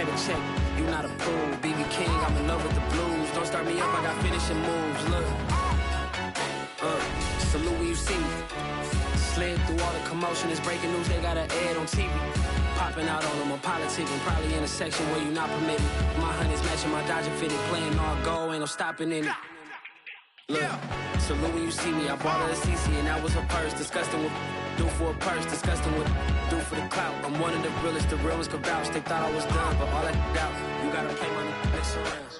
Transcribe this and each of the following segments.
pay the check. You not a fool, BB King, I'm in love with the blues. Don't start me up, I got finishing moves, look. Salute when you see me. Slid through all the commotion, it's breaking news, they got an ad on TV. Popping out on them, I'm politicking, probably in a section where you not permitted. My honey's matching my Dodger fitted, playing all go, ain't no stopping in it. Look, salute when you see me, I bought her a CC and that was her purse. Disgusting with do for a purse, disgusting with do for the clout. I'm one of the realest, the real ones could vouch. They thought I was done, but all that out, you gotta play my next around.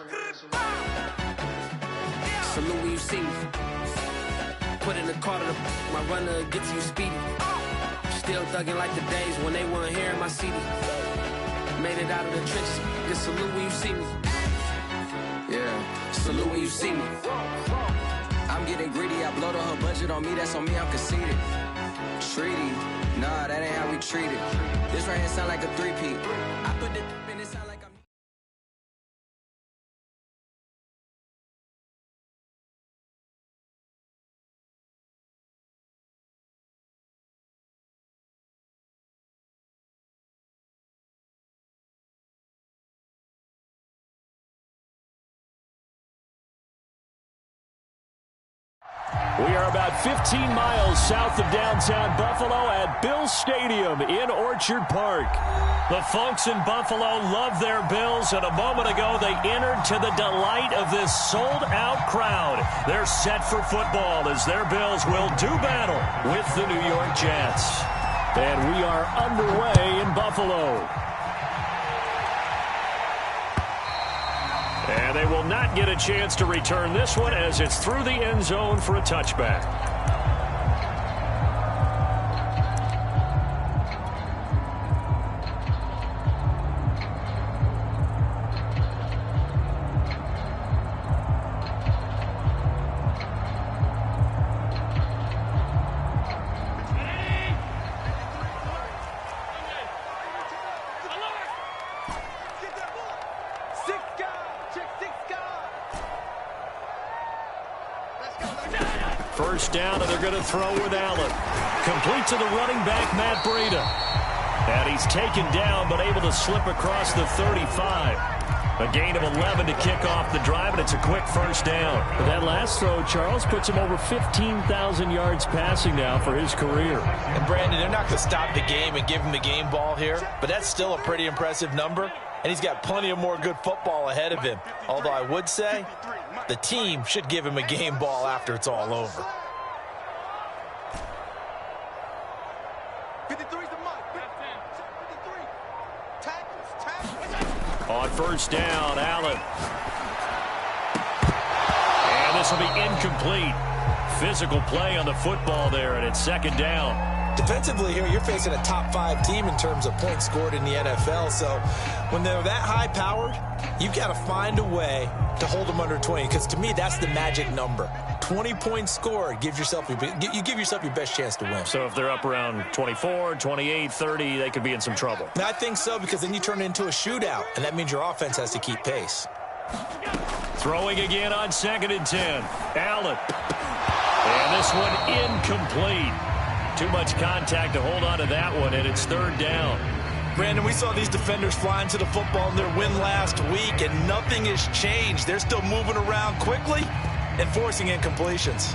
Salute when you see me. Put in the car to my runner, get to you speedy. Still thugging like the days when they weren't hearing my CD. Made it out of the trenches, just salute when you see me. Yeah, salute when you see me. I'm getting greedy, I blowed on her budget on me, that's on me, I'm conceited. Treaty, nah, that ain't how we treat it. This right here sound like a three-peat. I put the in it sound like I'm... We are about 15 miles south of downtown Buffalo at Bills Stadium in Orchard Park. The folks in Buffalo love their Bills, and a moment ago they entered to the delight of this sold-out crowd. They're set for football as their Bills will do battle with the New York Jets. And we are underway in Buffalo. And they will not get a chance to return this one as it's through the end zone for a touchback. First down, and they're going to throw with Allen. Complete to the running back, Matt Breida. And he's taken down, but able to slip across the 35. A gain of 11 to kick off the drive, and it's a quick first down. But that last throw, Charles, puts him over 15,000 yards passing now for his career. And, Brandon, they're not going to stop the game and give him the game ball here, but that's still a pretty impressive number, and he's got plenty of more good football ahead of him. Although I would say the team should give him a game ball after it's all over. On first down, Allen. And this will be incomplete. Physical play on the football there, and it's second down. Defensively here, you're facing a top-5 team in terms of points scored in the NFL. So when they're that high-powered, you've got to find a way to hold them under 20. Because to me, that's the magic number. 20 points scored, you give yourself your best chance to win. So if they're up around 24, 28, 30, they could be in some trouble. And I think so, because then you turn it into a shootout, and that means your offense has to keep pace. Throwing again on 2nd and 10. Allen. And this one incomplete. Too much contact to hold on to that one, and it's third down. Brandon, we saw these defenders fly into the football in their win last week, and nothing has changed. They're still moving around quickly and forcing incompletions.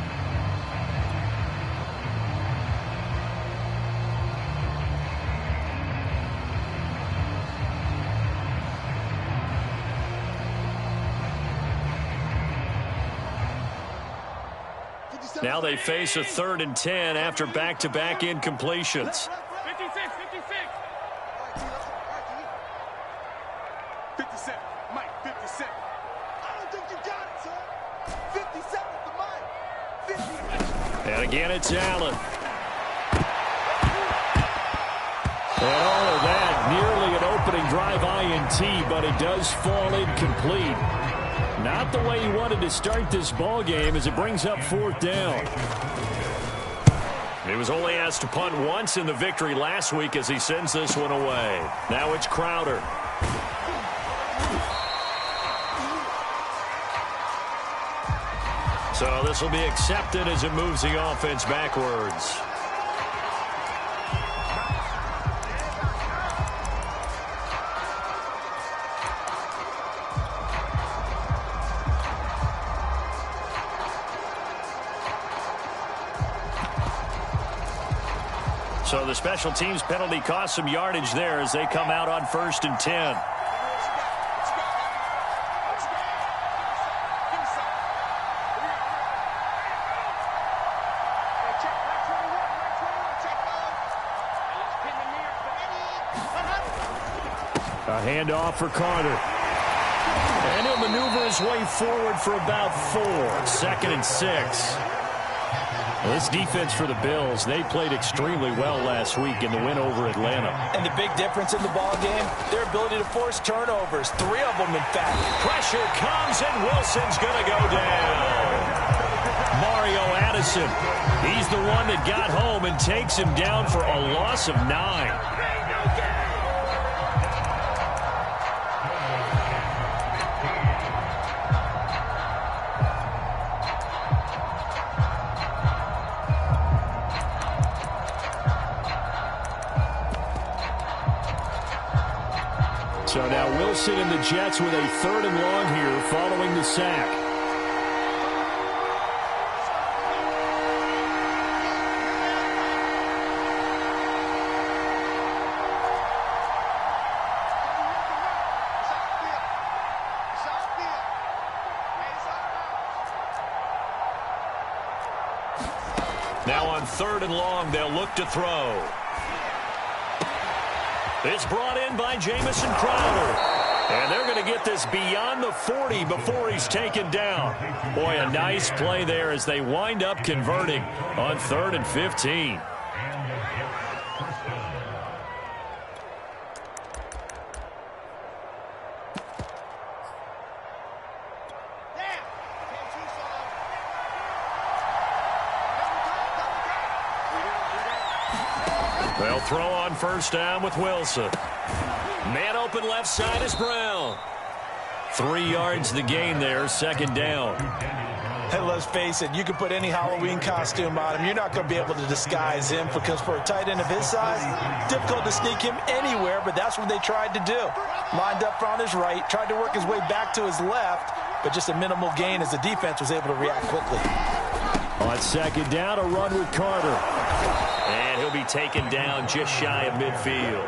Now they face a 3rd and 10 after back-to-back incompletions. 56. 57. Mike, 57. I don't think you got it, son. 57 to Mike. 50. And again, it's Allen. And all of that, nearly an opening drive INT, but it does fall incomplete. Not the way he wanted to start this ball game as it brings up 4th down. He was only asked to punt once in the victory last week as he sends this one away. Now it's Crowder. So this will be accepted as it moves the offense backwards. So the special teams penalty cost some yardage there as they come out on 1st and 10. A handoff for Carter. And he'll maneuver his way forward for about 4. 2nd and 6. Well, this defense for the Bills, they played extremely well last week in the win over Atlanta. And the big difference in the ball game, their ability to force turnovers. 3 of them, in fact. Pressure comes, and Wilson's going to go down. Mario Addison, he's the one that got home and takes him down for a loss of 9. So now Wilson and the Jets with a 3rd and long here following the sack. Now on 3rd and long, they'll look to throw. It's brought in by Jamison Crowder. And they're going to get this beyond the 40 before he's taken down. Boy, a nice play there as they wind up converting on 3rd and 15. They'll throw on 1st down with Wilson. Man open left side is Brown. 3 yards the gain there, 2nd down. Hey, let's face it, you can put any Halloween costume on him. You're not going to be able to disguise him because for a tight end of his size, difficult to sneak him anywhere, but that's what they tried to do. Lined up on his right, tried to work his way back to his left, but just a minimal gain as the defense was able to react quickly. On 2nd down, a run with Carter. And he'll be taken down just shy of midfield.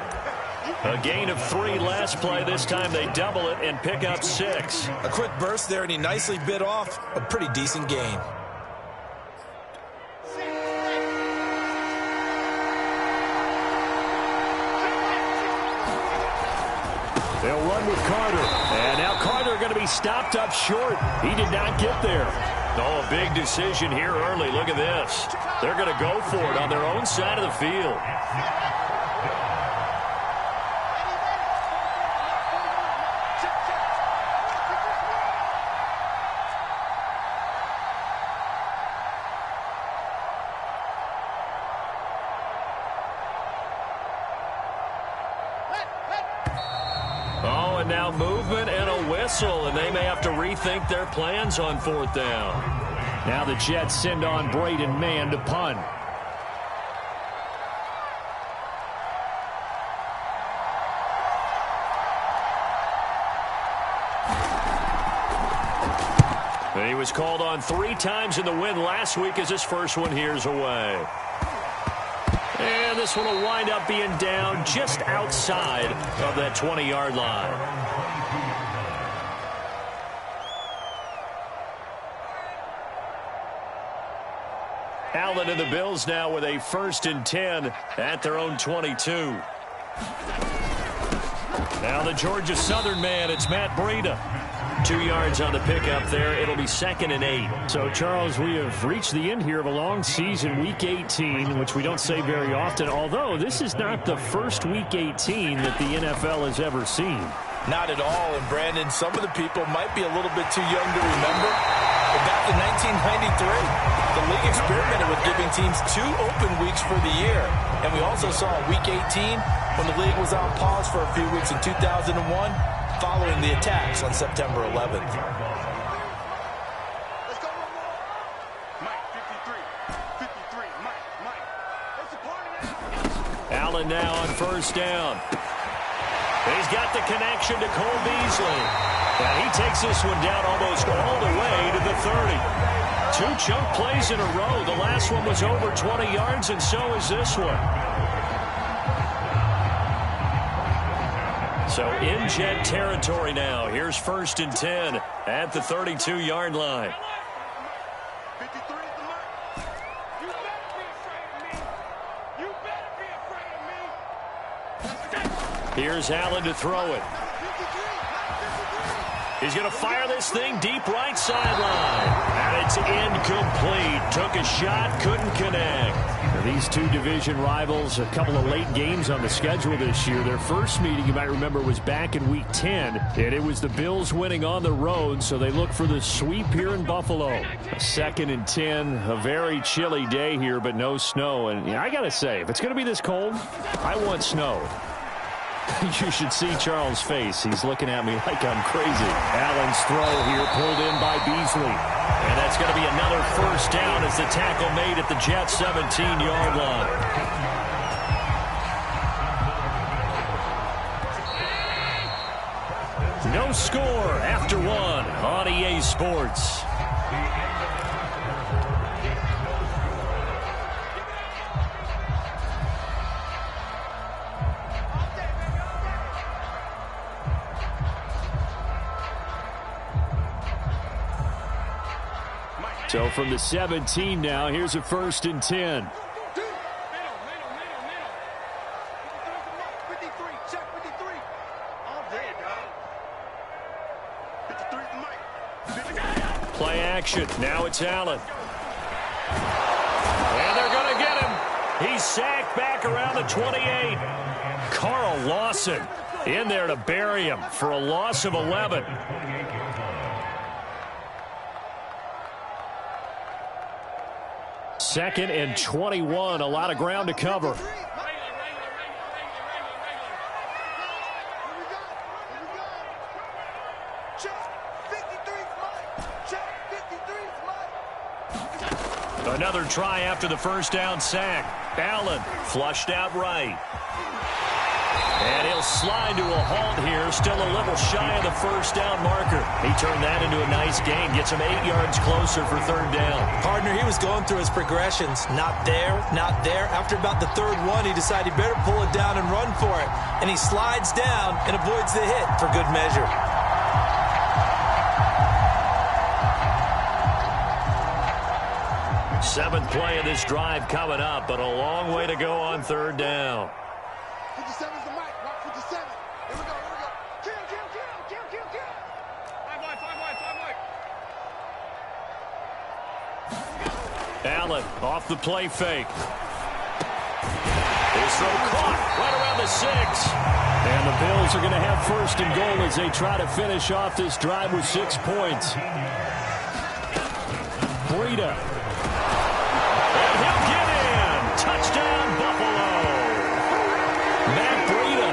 A gain of 3 last play. This time they double it and pick up 6. A quick burst there, and he nicely bit off a pretty decent gain. They'll run with Carter. And now Carter going to be stopped up short. He did not get there. Oh, a big decision here early. Look at this. They're going to go for it on their own side of the field. Oh, and now movement and a whistle, and they may have to rethink their plans on 4th down. Now the Jets send on Braden Mann to punt. He was called on 3 times in the win last week as his first one here's away. And this one will wind up being down just outside of that 20-yard line. Allen and the Bills now with a 1st and 10 at their own 22. Now the Georgia Southern man, it's Matt Breida. 2 yards on the pickup there. It'll be 2nd and 8. So, Charles, we have reached the end here of a long season, Week 18, which we don't say very often, although this is not the first Week 18 that the NFL has ever seen. Not at all, and Brandon, some of the people might be a little bit too young to remember, but back in 1993, the league experimented with giving teams 2 open weeks for the year, and we also saw Week 18 when the league was on pause for a few weeks in 2001 following the attacks on September 11th. Let's go one more. Mike, 53, Mike. It's a party now. Allen now on 1st down. He's got the connection to Cole Beasley. And he takes this one down almost all the way to the 30. 2 chunk plays in a row. The last one was over 20 yards, and so is this one. So in Jet territory now. Here's 1st and 10 at the 32-yard line. 53 is the mark. You better be afraid of me. You better be afraid of me. Here's Allen to throw it. He's going to fire this thing deep right sideline. And it's incomplete. Took a shot, couldn't connect. Now, these two division rivals, a couple of late games on the schedule this year. Their first meeting, you might remember, was back in Week 10. And it was the Bills winning on the road, so they look for the sweep here in Buffalo. 2nd and 10, a very chilly day here, but no snow. And I got to say, if it's going to be this cold, I want snow. You should see Charles' face. He's looking at me like I'm crazy. Allen's throw here pulled in by Beasley. And that's going to be another first down as the tackle made at the Jets' 17-yard line. No score after one on EA Sports. So from the 17 now, here's a 1st and 10. Middle. 53, check 53. All day, dog. 53 is the mark. Play action. Now it's Allen. And they're going to get him. He's sacked back around the 28. Carl Lawson in there to bury him for a loss of 11. Second and 21, a lot of ground to cover. Another try after the first down sack. Allen flushed out right. And he'll slide to a halt here. Still a little shy of the first down marker. He turned that into a nice gain. Gets him 8 yards closer for 3rd down. Partner, he was going through his progressions. Not there, not there. After about the 3rd one, he decided he better pull it down and run for it. And he slides down and avoids the hit for good measure. Seventh play of this drive coming up, but a long way to go on 3rd down. 57 is the mic. Mark 57. Here we go. Kill. 5 wide. Allen off the play fake. His throw caught right around the 6. And the Bills are going to have 1st and goal as they try to finish off this drive with 6 points. Breida. And he'll get in. Touchdown, Buffalo. Matt Breida,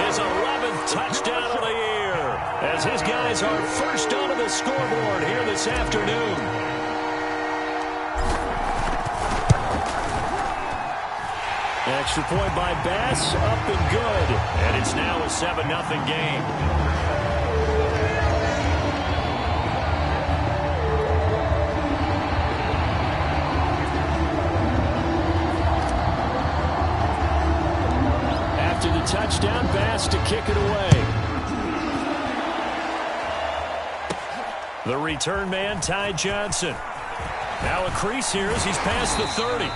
his 11th touchdown of the year, as his guys are first onto the scoreboard here this afternoon. Extra point by Bass, up and good. And it's now a 7-0 game. After the touchdown, Bass to kick it away. The return man, Ty Johnson. Now a crease here as he's past the 30.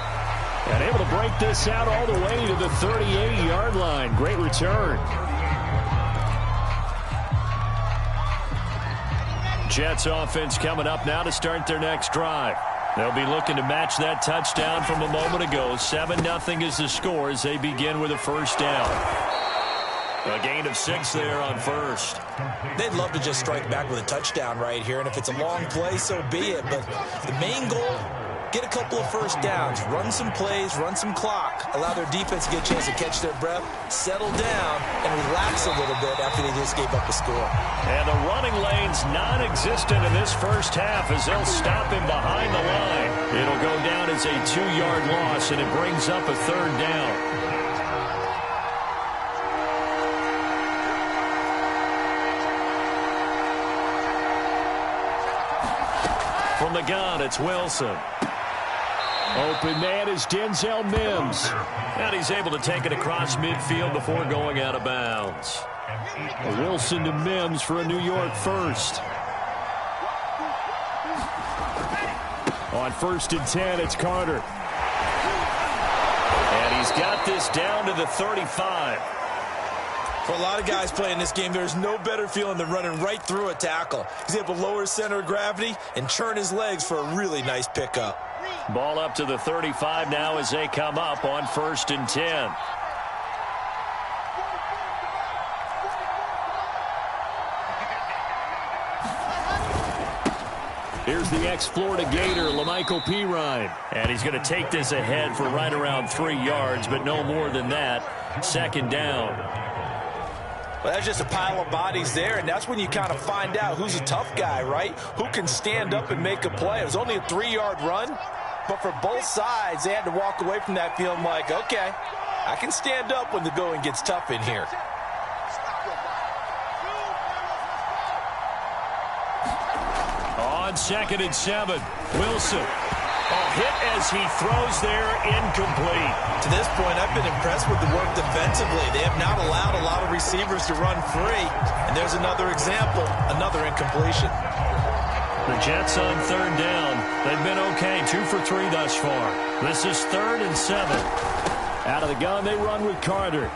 And able to break this out all the way to the 38-yard line. Great return. Jets offense coming up now to start their next drive. They'll be looking to match that touchdown from a moment ago. 7-0 is the score as they begin with a first down. A gain of 6 there on first. They'd love to just strike back with a touchdown right here, and if it's a long play, so be it. But the main goal, get a couple of first downs, run some plays, run some clock, allow their defense to get a chance to catch their breath, settle down, and relax a little bit after they just gave up a score. And the running lane's non-existent in this first half as they'll stop him behind the line. It'll go down as a 2-yard loss, and it brings up a 3rd down. From the gun, it's Wilson. Open man is Denzel Mims. And he's able to take it across midfield before going out of bounds. Wilson to Mims for a New York first. On 1st and 10, it's Carter. And he's got this down to the 35. For a lot of guys playing this game, there's no better feeling than running right through a tackle. He's able to lower his center of gravity and churn his legs for a really nice pickup. Ball up to the 35 now as they come up on 1st and 10. Here's the ex-Florida Gator, La'Mical Perine. And he's going to take this ahead for right around 3 yards, but no more than that. 2nd down. Well, that's just a pile of bodies there, and that's when you kind of find out who's a tough guy, right? Who can stand up and make a play. It was only a 3-yard run, but for both sides, they had to walk away from that feeling like, okay, I can stand up when the going gets tough in here. On 2nd and 7, Wilson. Hit as he throws there, incomplete. To this point, I've been impressed with the work defensively. They have not allowed a lot of receivers to run free. And there's another example, another incompletion. The Jets on 3rd down. They've been okay, 2 for 3 thus far. This is 3rd and 7. Out of the gun, they run with Carter.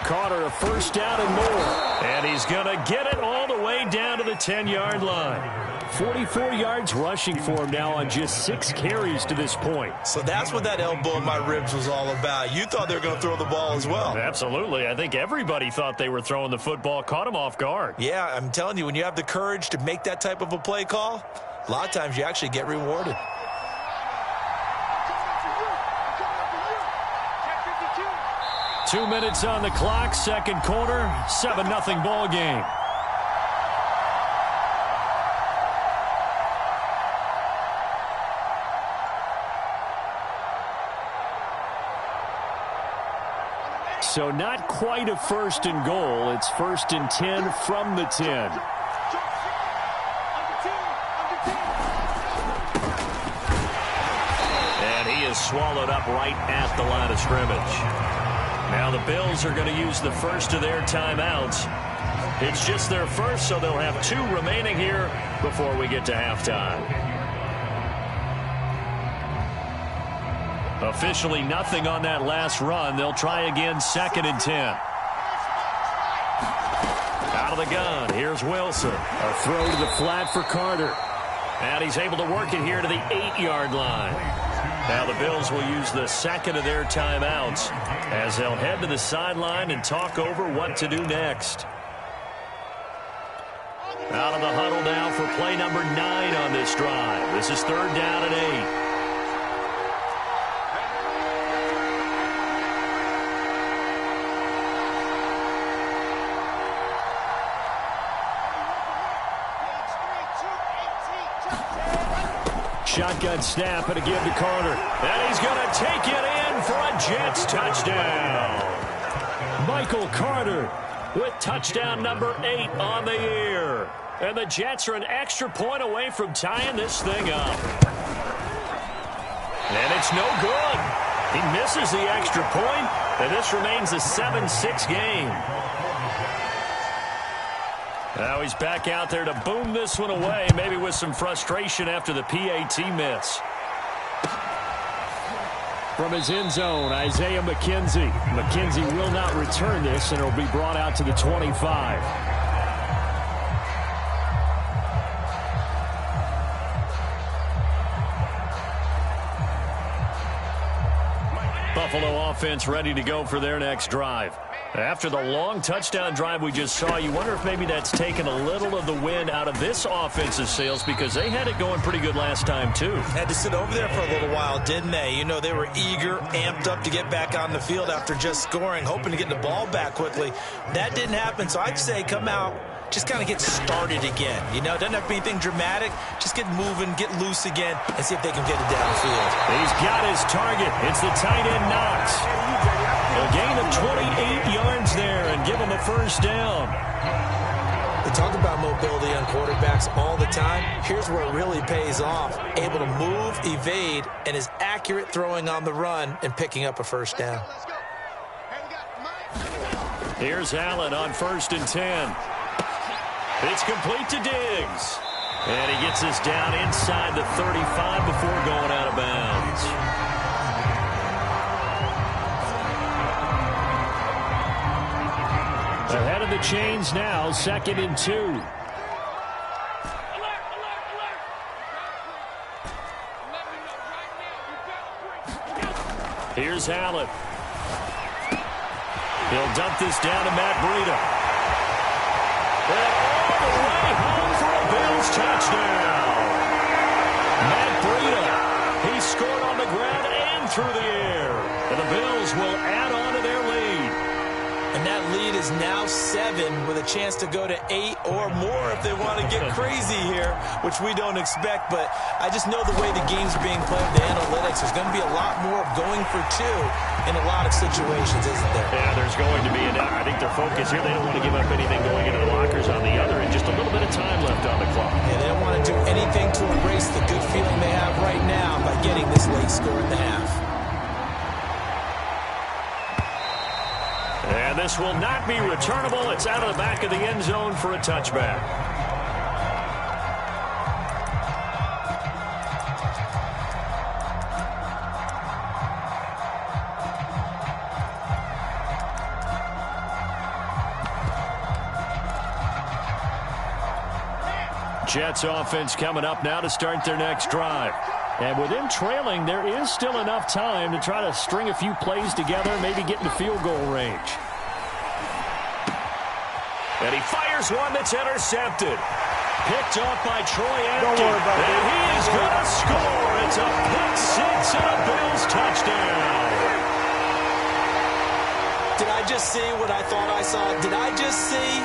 Carter, a 1st down and more. And he's going to get it all the way down to the 10-yard line. 44 yards rushing for him now on just 6 carries to this point. So that's what that elbow in my ribs was all about. You thought they were going to throw the ball as well. Absolutely. I think everybody thought they were throwing the football, caught him off guard. Yeah, I'm telling you, when you have the courage to make that type of a play call, a lot of times you actually get rewarded. Two minutes on the clock, 2nd quarter, 7-0 ball game. So not quite a 1st and goal. It's 1st and 10 from the 10. And he is swallowed up right at the line of scrimmage. Now the Bills are going to use the first of their timeouts. It's just their first, so they'll have 2 remaining here before we get to halftime. Officially nothing on that last run. They'll try again 2nd and 10. Out of the gun, here's Wilson. A throw to the flat for Carter. And he's able to work it here to the 8-yard line. Now the Bills will use the 2nd of their timeouts as they'll head to the sideline and talk over what to do next. Out of the huddle now for play number 9 on this drive. This is 3rd down and 8. Shotgun snap and a give to Carter. And he's going to take it in for a Jets touchdown. Michael Carter with touchdown number 8 on the year. And the Jets are an extra point away from tying this thing up. And it's no good. He misses the extra point, and this remains a 7-6 game. Now he's back out there to boom this one away, maybe with some frustration after the PAT miss. From his end zone, Isaiah McKenzie. McKenzie will not return this, and it'll be brought out to the 25. Buffalo offense ready to go for their next drive. After the long touchdown drive we just saw, you wonder if maybe that's taken a little of the wind out of this offensive sails, because they had it going pretty good last time too. Had to sit over there for a little while, didn't they? You know, they were eager, amped up to get back on the field after just scoring, hoping to get the ball back quickly. That didn't happen, so I'd say come out, just kind of get started again. You know, it doesn't have to be anything dramatic. Just get moving, get loose again, and see if they can get it downfield. He's got his target. It's the tight end Knox. A gain of 28 yards there and give him a first down. We talk about mobility on quarterbacks all the time. Here's where it really pays off. Able to move, evade, and is accurate throwing on the run and picking up a first down. Here's Allen on 1st and 10. It's complete to Diggs. And he gets this down inside the 35 before going out of bounds. Ahead of the chains now, 2nd and 2. Here's Allen. He'll dump this down to Matt Breida. And all the way home for a Bills touchdown. Matt Breida. He scored on the ground and through the air. And the Bills will add on to their lead. And that lead is now 7 with a chance to go to 8 or more if they want to get crazy here, which we don't expect. But I just know the way the game's being played, the analytics, there's going to be a lot more going for 2 in a lot of situations, isn't there? Yeah, there's going to be. And I think their focus here, they don't want to give up anything going into the lockers on the other, and just a little bit of time left on the clock. Yeah, they don't want to do anything to erase the good feeling they have right now by getting this late score in the half. And this will not be returnable. It's out of the back of the end zone for a touchback. Jets offense coming up now to start their next drive. And with them trailing, there is still enough time to try to string a few plays together, maybe get into field goal range. And he fires one that's intercepted. Picked off by Troy Apke. And he is going to score. It's a pick six and a Bills touchdown. Did I just see what I thought I saw? Did I just see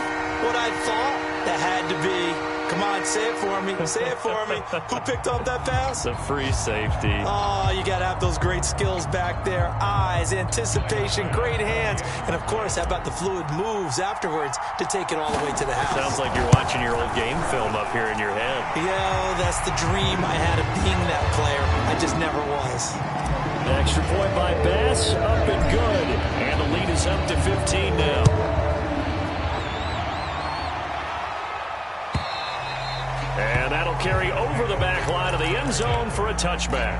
what I thought? That had to be. Come on, say it for me. Say it for me. Who picked up that pass? The free safety. Oh, you got to have those great skills back there. Eyes, anticipation, great hands. And, of course, how about the fluid moves afterwards to take it all the way to the house? Sounds like you're watching your old game film up here in your head. Yeah, that's the dream I had of being that player. I just never was. Extra point by Bass, up and good. And the lead is up to 15 now. And that'll carry over the back line of the end zone for a touchback.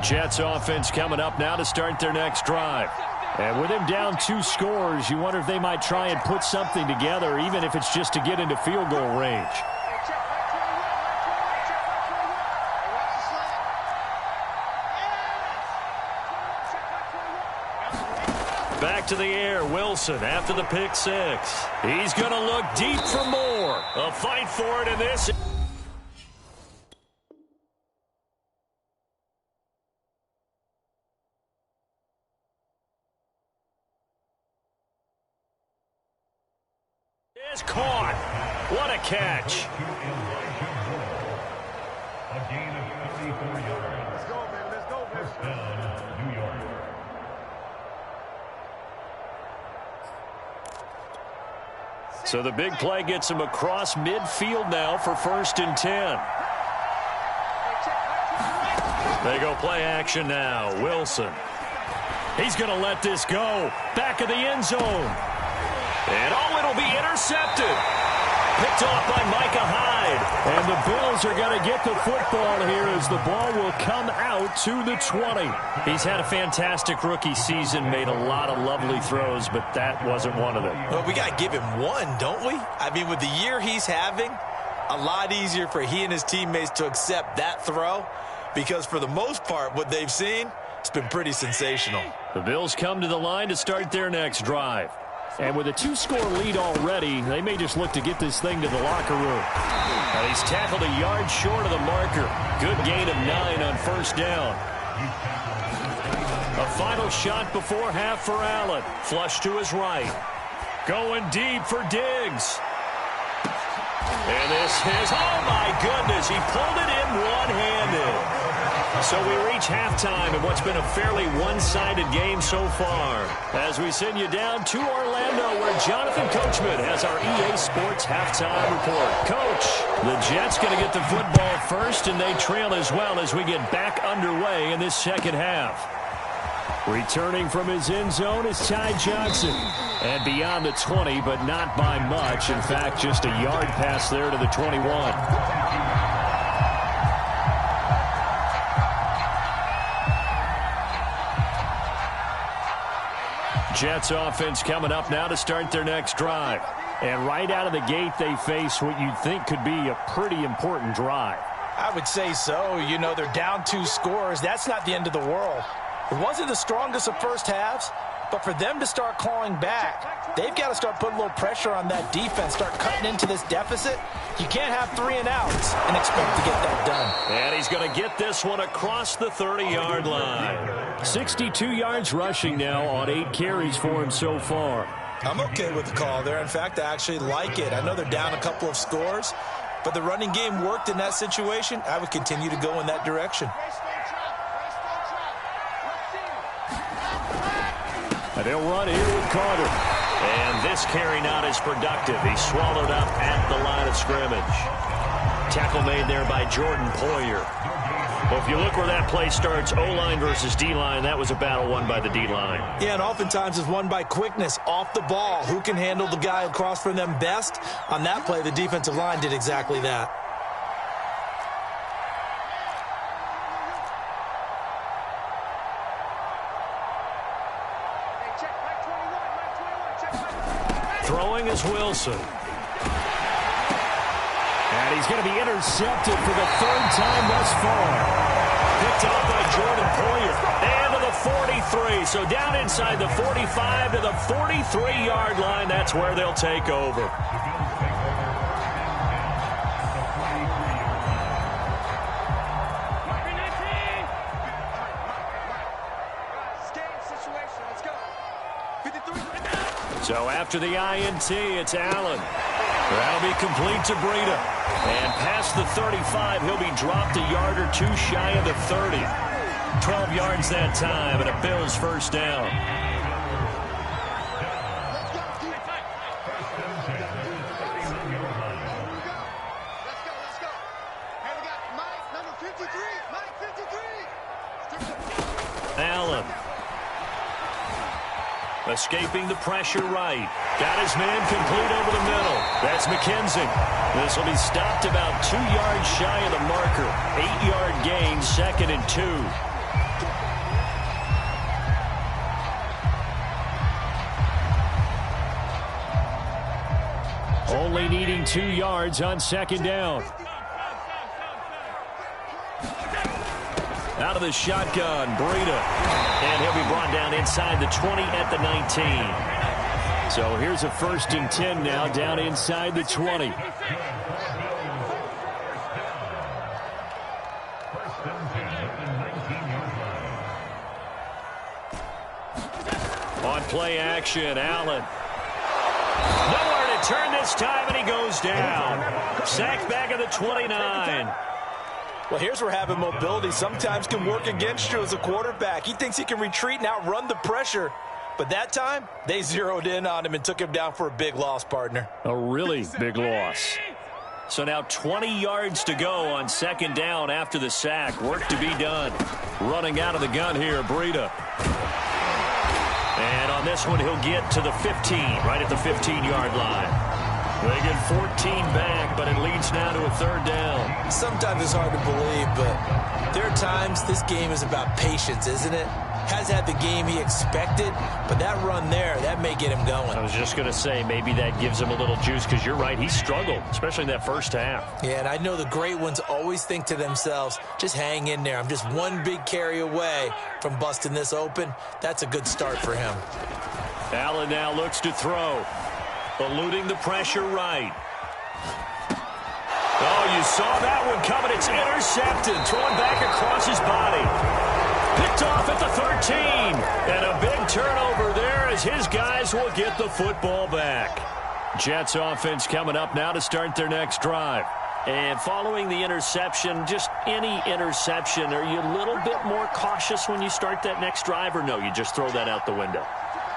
Jets offense coming up now to start their next drive. And with him down 2 scores, you wonder if they might try and put something together, even if it's just to get into field goal range. Back to the air, Wilson after the pick six. He's going to look deep for more. A fight for it in this. Is caught. What a catch. A gain of 54 yards. Let's go, man. Let's go, man. First down, New York. So the big play gets him across midfield now for 1st and 10. They go play action now. Wilson. He's going to let this go. Back of the end zone. And it'll be intercepted. Picked off by Micah Hyde. And the Bills are going to get the football here as the ball will come out to the 20. He's had a fantastic rookie season, made a lot of lovely throws, but that wasn't one of them. Well, we got to give him one, don't we? I mean, with the year he's having, a lot easier for he and his teammates to accept that throw because for the most part, what they've seen, it's been pretty sensational. The Bills come to the line to start their next drive. And with a 2-score lead already, they may just look to get this thing to the locker room. And he's tackled a yard short of the marker. Good gain of 9 on 1st down. A final shot before half for Allen. Flush to his right. Going deep for Diggs. And this is, oh my goodness, he pulled it in one-handed. So we reach halftime in what's been a fairly one-sided game so far. As we send you down to Orlando, where Jonathan Coachman has our EA Sports halftime report. Coach, the Jets going to get the football first, and they trail as well as we get back underway in this second half. Returning from his end zone is Ty Johnson. And beyond the 20, but not by much. In fact, just a yard pass there to the 21. Jets offense coming up now to start their next drive. And right out of the gate, they face what you'd think could be a pretty important drive. I would say so. You know, they're down 2 scores. That's not the end of the world. It wasn't the strongest of first halves, but for them to start clawing back, they've got to start putting a little pressure on that defense, start cutting into this deficit. You can't have 3 and outs and expect to get that done. And he's going to get this one across the 30-yard line. 62 yards rushing now on 8 carries for him so far. I'm okay with the call there. In fact, I actually like it. I know they're down a couple of scores, but the running game worked in that situation. I would continue to go in that direction. And they'll run here with Carter. And this carry not as productive. He's swallowed up at the line of scrimmage. Tackle made there by Jordan Poyer. Well, if you look where that play starts, O-line versus D-line, that was a battle won by the D-line. Yeah, and oftentimes it's won by quickness off the ball. Who can handle the guy across from them best? On that play, the defensive line did exactly that. Throwing is Wilson. And he's going to be intercepted for the 3rd time thus far. Picked off by Jordan Poyer. And to the 43. So down inside the 45 to the 43-yard line. That's where they'll take over. So after the INT, it's Allen. That'll be complete to Breida. And past the 35, he'll be dropped a yard or 2 shy of the 30. 12 yards that time, and a Bills first down. Allen. Escaping the pressure right. Got his man complete over the middle. That's McKenzie. This will be stopped about 2 yards shy of the marker. 8-yard gain, 2nd and 2. Only needing 2 yards on 2nd down. Out of the shotgun, Breida. And he'll be brought down inside the 20 at the 19. So here's a 1st and 10 now, down inside the 20. On play action, Allen. Nowhere to turn this time, and he goes down. Sacked back at the 29. Well, here's where having mobility sometimes can work against you as a quarterback. He thinks he can retreat and outrun the pressure. But that time, they zeroed in on him and took him down for a big loss, partner. A really big loss. So now 20 yards to go on 2nd down after the sack. Work to be done. Running out of the gun here, Breida. And on this one, he'll get to the 15, right at the 15-yard line. They get 14 back, but it leads now to a 3rd down. Sometimes it's hard to believe, but there are times this game is about patience, isn't it? Has had the game he expected, but that run there, that may get him going. I was just going to say, maybe that gives him a little juice, because you're right, he struggled, especially in that first half. Yeah, and I know the great ones always think to themselves, just hang in there. I'm just one big carry away from busting this open. That's a good start for him. Allen now looks to throw. Eluding the pressure right. Oh, you saw that one coming. It's intercepted. Thrown back across his body. Picked off at the 13. And a big turnover there as his guys will get the football back. Jets offense coming up now to start their next drive. And following the interception, just any interception, are you a little bit more cautious when you start that next drive, or no, you just throw that out the window?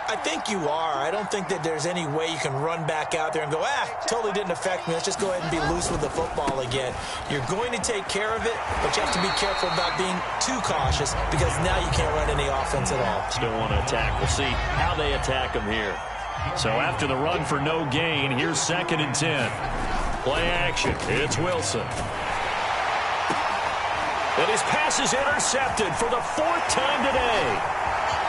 I think you are. I don't think that there's any way you can run back out there and go, totally didn't affect me. Let's just go ahead and be loose with the football again. You're going to take care of it, but you have to be careful about being too cautious because now you can't run any offense at all. Still want to attack. We'll see how they attack them here. So after the run for no gain, here's 2nd and 10. Play action. It's Wilson. And his pass is intercepted for the 4th time today.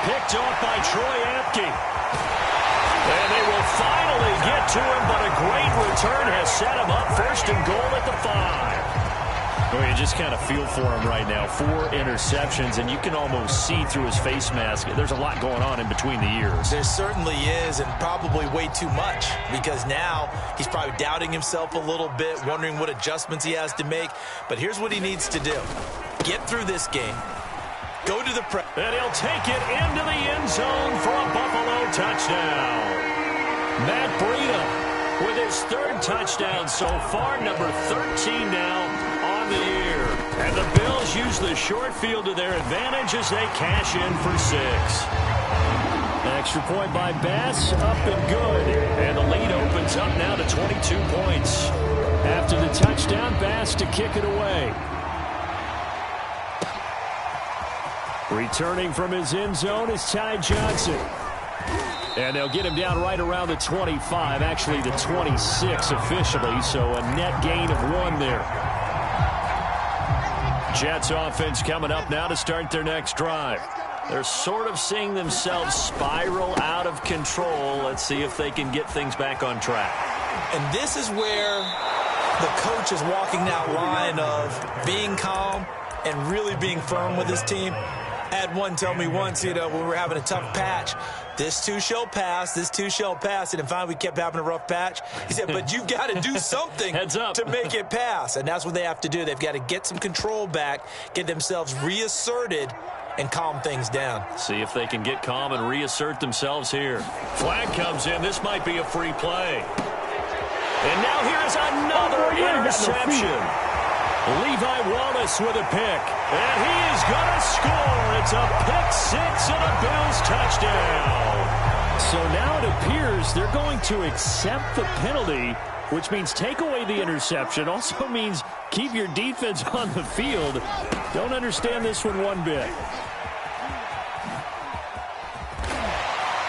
Picked off by Troy Apke. And they will finally get to him, but a great return has set him up 1st and goal at the 5. Well, you just kind of feel for him right now. 4 interceptions, and you can almost see through his face mask. There's a lot going on in between the ears. There certainly is, and probably way too much, because now he's probably doubting himself a little bit, wondering what adjustments he has to make. But here's what he needs to do. Get through this game. Go to the press. And he'll take it into the end zone for a Buffalo touchdown. Matt Breida with his 3rd touchdown so far, number 13 now on the year. And the Bills use the short field to their advantage as they cash in for 6. Extra point by Bass, up and good. And the lead opens up now to 22 points. After the touchdown, Bass to kick it away. Returning from his end zone is Ty Johnson. And they'll get him down right around the 25, actually the 26 officially, so a net gain of 1 there. Jets offense coming up now to start their next drive. They're sort of seeing themselves spiral out of control. Let's see if they can get things back on track. And this is where the coach is walking that line of being calm and really being firm with his team. I had one tell me once, when we were having a tough patch, this too shall pass, this too shall pass. And finally we kept having a rough patch. He said, but you've got to do something to make it pass. And that's what they have to do. They've got to get some control back, get themselves reasserted, and calm things down. See if they can get calm and reassert themselves here. Flag comes in. This might be a free play. And now here's another interception. Levi Wallace with a pick. And he is going to score. It's a pick 6 and a Bills touchdown. So now it appears they're going to accept the penalty, which means take away the interception. Also means keep your defense on the field. Don't understand this one bit.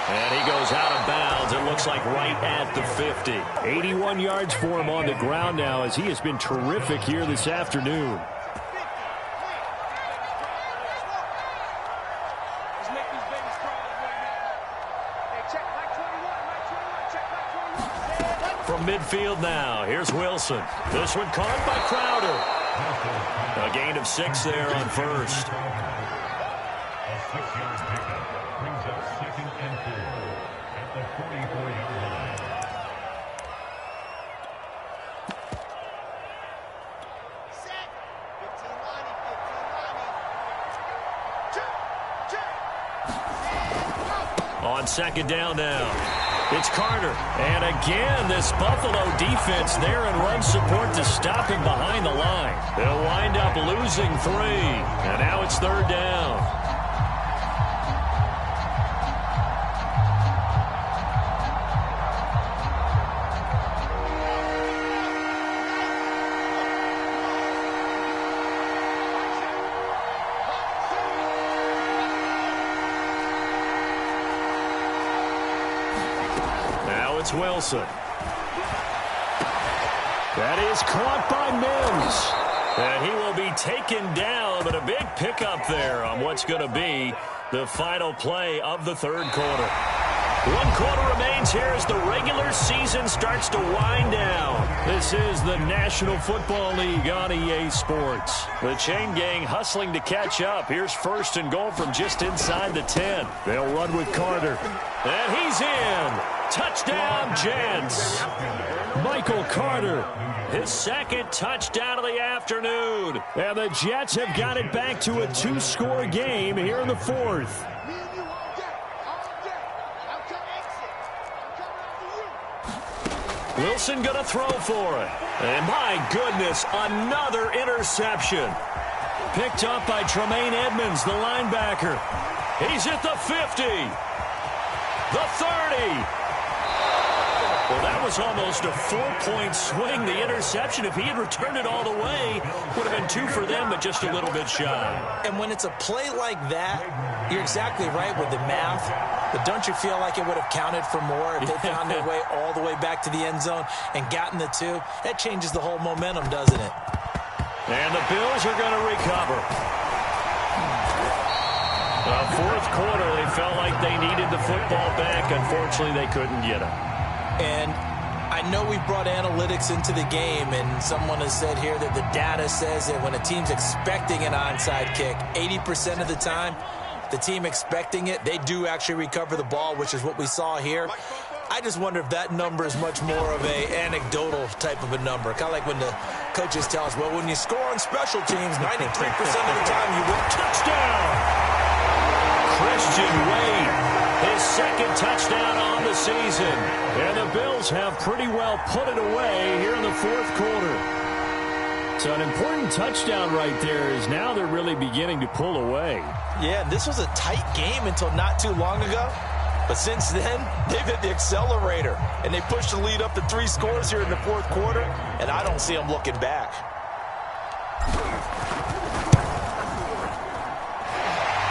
And he goes out of bounds. It looks like right at the 50. 81 yards for him on the ground now as he has been terrific here this afternoon. From midfield now, here's Wilson. This one caught by Crowder. A gain of 6 there on 1st. A 6-yard pickup brings up 2nd and 4 at the 44-yard line. Set. 15 line. On 2nd down now. It's Carter. And again, this Buffalo defense there in run support to stop him behind the line. They'll wind up losing 3. And now it's 3rd down. It's Wilson. That is caught by Mims. And he will be taken down, but a big pickup there on what's going to be the final play of the 3rd quarter. 1 quarter remains here as the regular season starts to wind down. This is the National Football League on EA Sports. The chain gang hustling to catch up. Here's 1st and goal from just inside the 10. They'll run with Carter. And he's in. Touchdown, Jets. Michael Carter, his 2nd touchdown of the afternoon. And the Jets have got it back to a 2-score game here in the 4th. Wilson going to throw for it. And my goodness, another interception. Picked up by Tremaine Edmonds, the linebacker. He's at the 50. The 30. Well, that was almost a 4-point swing, the interception. If he had returned it all the way, would have been 2 for them, but just a little bit shy. And when it's a play like that, you're exactly right with the math. But don't you feel like it would have counted for more if they found their way all the way back to the end zone and gotten the 2? That changes the whole momentum, doesn't it? And the Bills are going to recover. Fourth quarter, they felt like they needed the football back. Unfortunately, they couldn't get it. And I know we've brought analytics into the game, and someone has said here that the data says that when a team's expecting an onside kick, 80% of the time, the team expecting it, they do actually recover the ball, which is what we saw here. I just wonder if that number is much more of a anecdotal type of a number. Kind of like when the coaches tell us, well, when you score on special teams, 93% of the time you win. Touchdown! Christian Wade, his second touchdown on the season. And the Bills have pretty well put it away here in the fourth quarter. So an important touchdown right there is now they're really beginning to pull away. Yeah, this was a tight game until not too long ago. But since then, they've hit the accelerator. And they pushed the lead up to 3 scores here in the fourth quarter. And I don't see them looking back.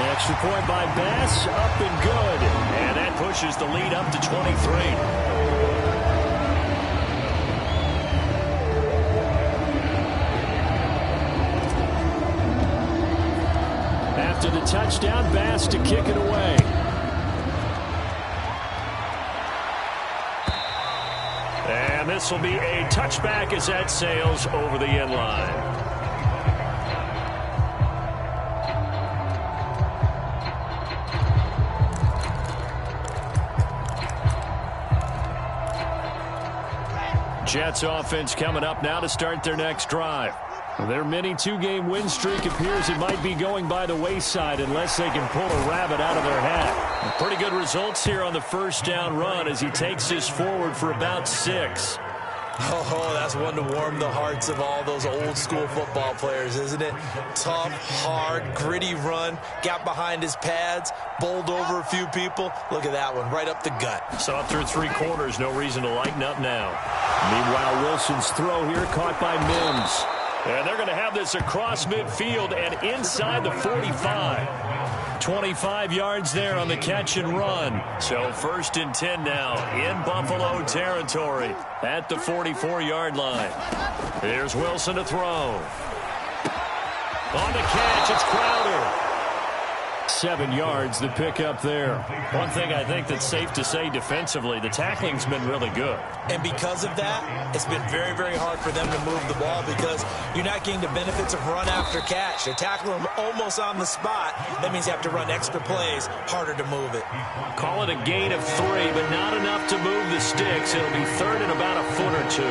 Extra point by Bass, up and good. And that pushes the lead up to 23. After the touchdown, Bass to kick it away. And this will be a touchback as that sails over the end line. Jets offense coming up now to start their next drive. Their mini 2-game win streak appears it might be going by the wayside unless they can pull a rabbit out of their hat. Pretty good results here on the first down run as he takes this forward for about 6. Oh, that's one to warm the hearts of all those old school football players, isn't it? Tough, hard, gritty run, got behind his pads, bowled over a few people. Look at that one, right up the gut. Saw through 3 quarters, no reason to lighten up now. Meanwhile, Wilson's throw here caught by Mims. And they're going to have this across midfield and inside the 45. 25 yards there on the catch and run. So 1st and 10 now in Buffalo territory at the 44-yard line. Here's Wilson to throw. On the catch, it's Crowder. 7 yards, the pickup there. One thing I think that's safe to say defensively, the tackling's been really good. And because of that, it's been very, very hard for them to move the ball because you're not getting the benefits of run after catch. They're tackling them almost on the spot. That means you have to run extra plays, harder to move it. Call it a gain of 3, but not enough to move the sticks. It'll be 3rd and about a foot or 2.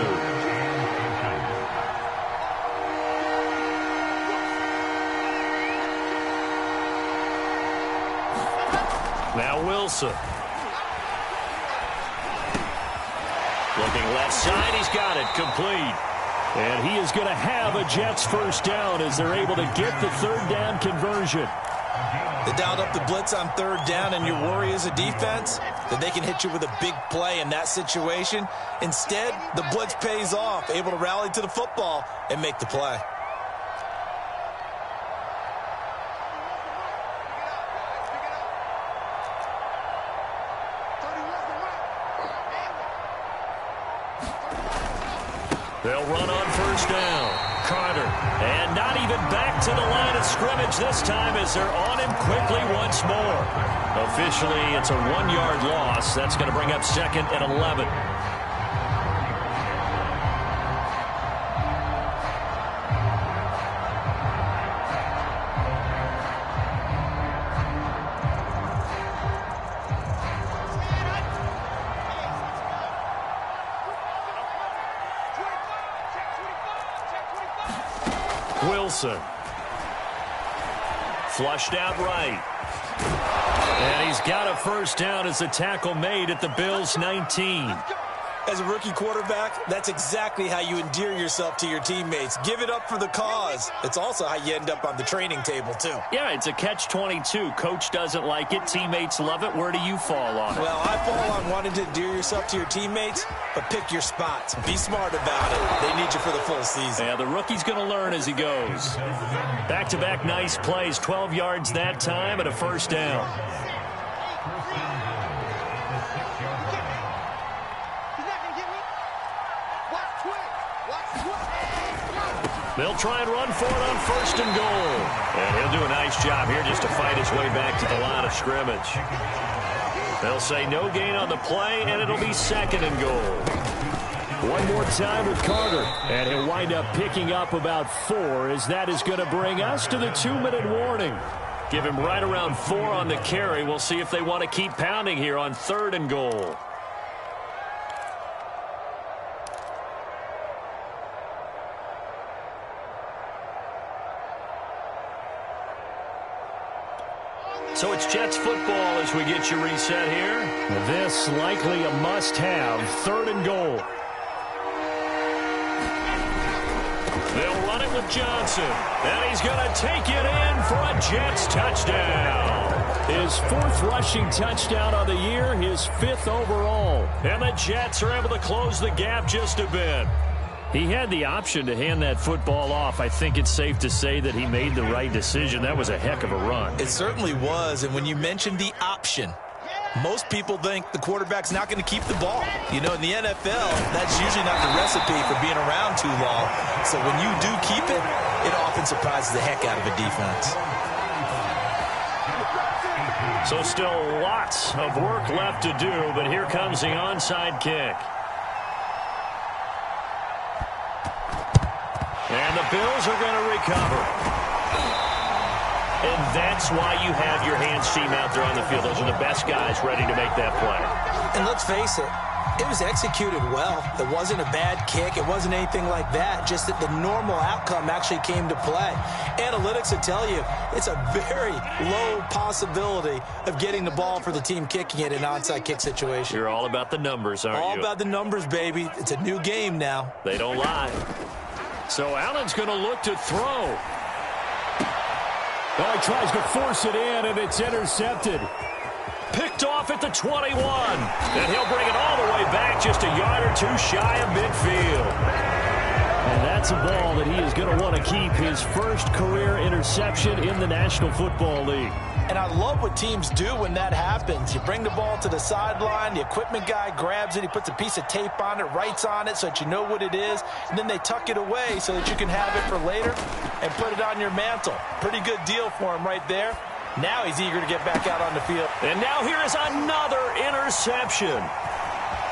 Now Wilson. Looking left side, he's got it, complete. And he is going to have a Jets first down as they're able to get the 3rd down conversion. They dialed up the blitz on 3rd down, and your worry as a defense that they can hit you with a big play in that situation. Instead, the blitz pays off, able to rally to the football and make the play. They'll run on 1st down. Carter, and not even back to the line of scrimmage this time as they're on him quickly once more. Officially, it's a 1-yard loss. That's going to bring up 2nd and 11. Wilson. Flushed out right. And he's got a first down as the tackle made at the Bills' 19. As a rookie quarterback, that's exactly how you endear yourself to your teammates. Give it up for the cause. It's also how you end up on the training table, too. Yeah, it's a catch-22. Coach doesn't like it. Teammates love it. Where do you fall on it? Well, I fall on wanting to endear yourself to your teammates, but pick your spots. Be smart about it. They need you for the full season. Yeah, the rookie's going to learn as he goes. Back-to-back nice plays. 12 yards that time and a first down. They'll try and run for it on first and goal. And he'll do a nice job here just to fight his way back to the line of scrimmage. They'll say no gain on the play, and it'll be second and goal. One more time with Carter. And he'll wind up picking up about 4, as that is going to bring us to the 2-minute warning. Give him right around 4 on the carry. We'll see if they want to keep pounding here on third and goal. So it's Jets football as we get you reset here. This likely a must-have. Third and goal. They'll run it with Johnson. And he's going to take it in for a Jets touchdown. His 4th rushing touchdown of the year, his 5th overall. And the Jets are able to close the gap just a bit. He had the option to hand that football off. I think it's safe to say that he made the right decision. That was a heck of a run. It certainly was, and when you mentioned the option, most people think the quarterback's not going to keep the ball. You know, in the NFL, that's usually not the recipe for being around too long. So when you do keep it, it often surprises the heck out of a defense. So still lots of work left to do, but here comes the onside kick. And the Bills are going to recover. And that's why you have your hands team out there on the field. Those are the best guys ready to make that play. And let's face it, it was executed well. It wasn't a bad kick. It wasn't anything like that. Just that the normal outcome actually came to play. Analytics will tell you it's a very low possibility of getting the ball for the team kicking it in an onside kick situation. You're all about the numbers, aren't you? All about the numbers, baby. It's a new game now. They don't lie. So Allen's going to look to throw. Oh, he tries to force it in, and it's intercepted. Picked off at the 21. And he'll bring it all the way back just a yard or 2 shy of midfield. And that's a ball that he is going to want to keep, his first career interception in the National Football League. And I love what teams do when that happens. You bring the ball to the sideline, the equipment guy grabs it, he puts a piece of tape on it, writes on it so that you know what it is, and then they tuck it away so that you can have it for later and put it on your mantle. Pretty good deal for him right there. Now he's eager to get back out on the field. And now here is another interception.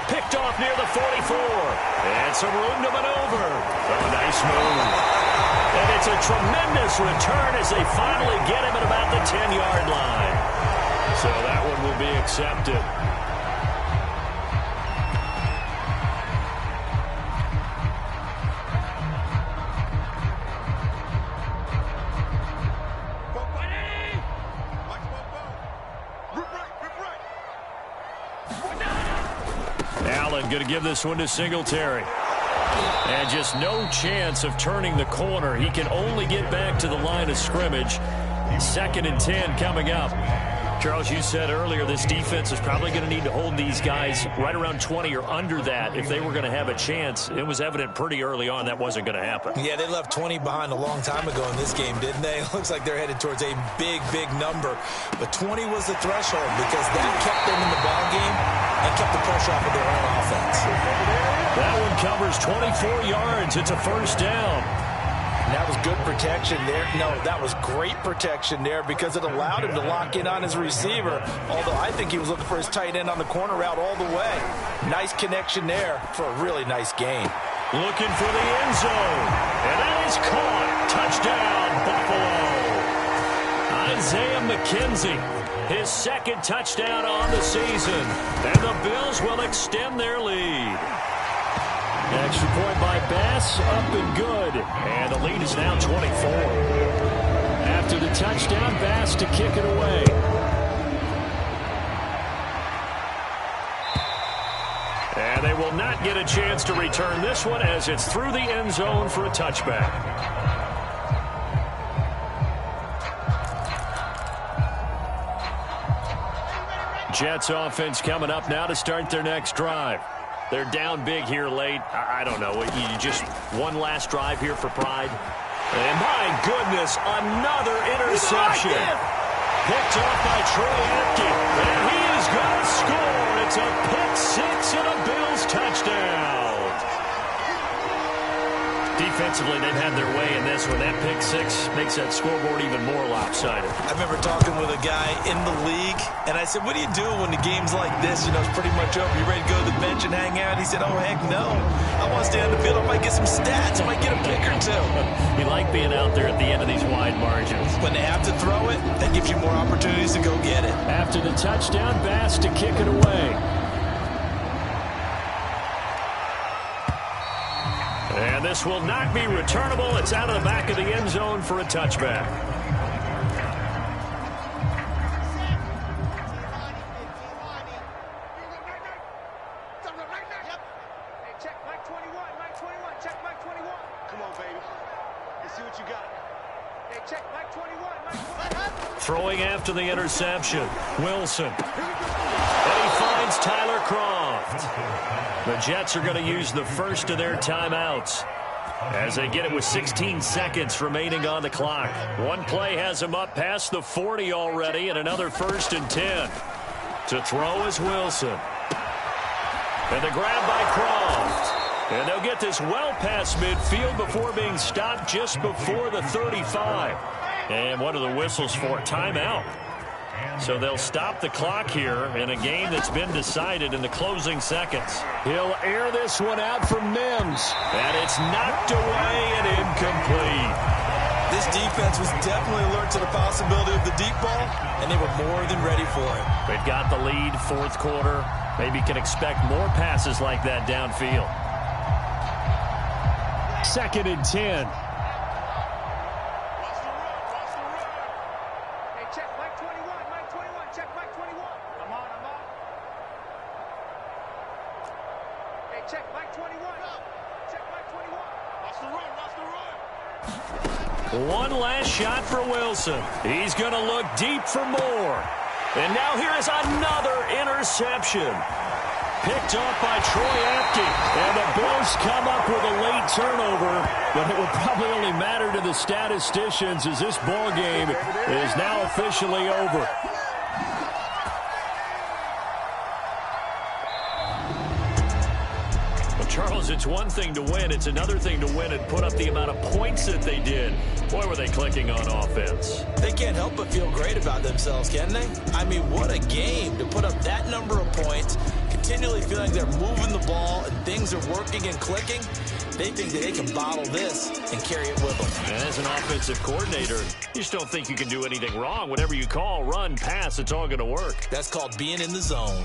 Picked off near the 44. And some room to maneuver. Oh, nice move. And it's a tremendous return as they finally get him at about the 10-yard line. So that one will be accepted. Allen going to give this one to Singletary. And just no chance of turning the corner. He can only get back to the line of scrimmage. 2nd and 10 coming up. Charles, you said earlier this defense is probably going to need to hold these guys right around 20 or under that if they were going to have a chance. It was evident pretty early on that wasn't going to happen. Yeah, they left 20 behind a long time ago in this game, didn't they? It looks like they're headed towards a big, big number. But 20 was the threshold because that kept them in the ball game and kept the pressure off of their own offense. That one covers 24 yards. It's a first down. And that was good protection there. No, that was great protection there because it allowed him to lock in on his receiver, although I think he was looking for his tight end on the corner route all the way. Nice connection there for a really nice gain. Looking for the end zone. And that is caught. Touchdown, Buffalo. Isaiah McKenzie, his 2nd touchdown on the season. And the Bills will extend their lead. Extra point by Bass, up and good. And the lead is now 24. After the touchdown, Bass to kick it away. And they will not get a chance to return this one as it's through the end zone for a touchback. Jets offense coming up now to start their next drive. They're down big here late. I don't know. You just one last drive here for pride. And my goodness, another interception. Picked off by Troy Apke. And he is going to score. It's a pick six and a Bills touchdown. Defensively, they've had their way in this one. That pick six makes that scoreboard even more lopsided. I remember talking with a guy in the league, and I said, what do you do when the game's like this? You know, it's pretty much over. You ready to go to the bench and hang out? He said, oh, heck no. I want to stay on the field. I might get some stats. I might get a pick or two. You like being out there at the end of these wide margins. When they have to throw it, that gives you more opportunities to go get it. After the touchdown, Bass to kick it away. And this will not be returnable. It's out of the back of the end zone for a touchback. Check Mike 21, Mike 21, check Mike 21. Come on, baby. Let's see what you got. Hey, check Mike 21, Mike 21. Throwing after the interception, Wilson. And he finds Tyler Kroft. The Jets are going to use the first of their timeouts as they get it with 16 seconds remaining on the clock. One play has him up past the 40 already, and another 1st and 10. To throw is Wilson. And the grab by Kroft. And they'll get this well past midfield before being stopped just before the 35. And what are the whistles for? Timeout. So they'll stop the clock here in a game that's been decided in the closing seconds. He'll air this one out for Mims. And it's knocked away and incomplete. This defense was definitely alert to the possibility of the deep ball, and they were more than ready for it. They've got the lead, fourth quarter. Maybe can expect more passes like that downfield. 2nd and 10. Check Mike 21. Check Mike 21. Watch the run. Watch the run. One last shot for Wilson. He's going to look deep for more. And now here is another interception. Picked off by Troy Apke. And the Bills come up with a late turnover. But it will probably only matter to the statisticians as this ball game is now officially over. Charles, it's one thing to win. It's another thing to win and put up the amount of points that they did. Boy, were they clicking on offense. They can't help but feel great about themselves, can they? I mean, what a game to put up that number of points, continually feeling they're moving the ball and things are working and clicking. They think that they can bottle this and carry it with them. And as an offensive coordinator, you just don't think you can do anything wrong. Whatever you call, run, pass, it's all going to work. That's called being in the zone.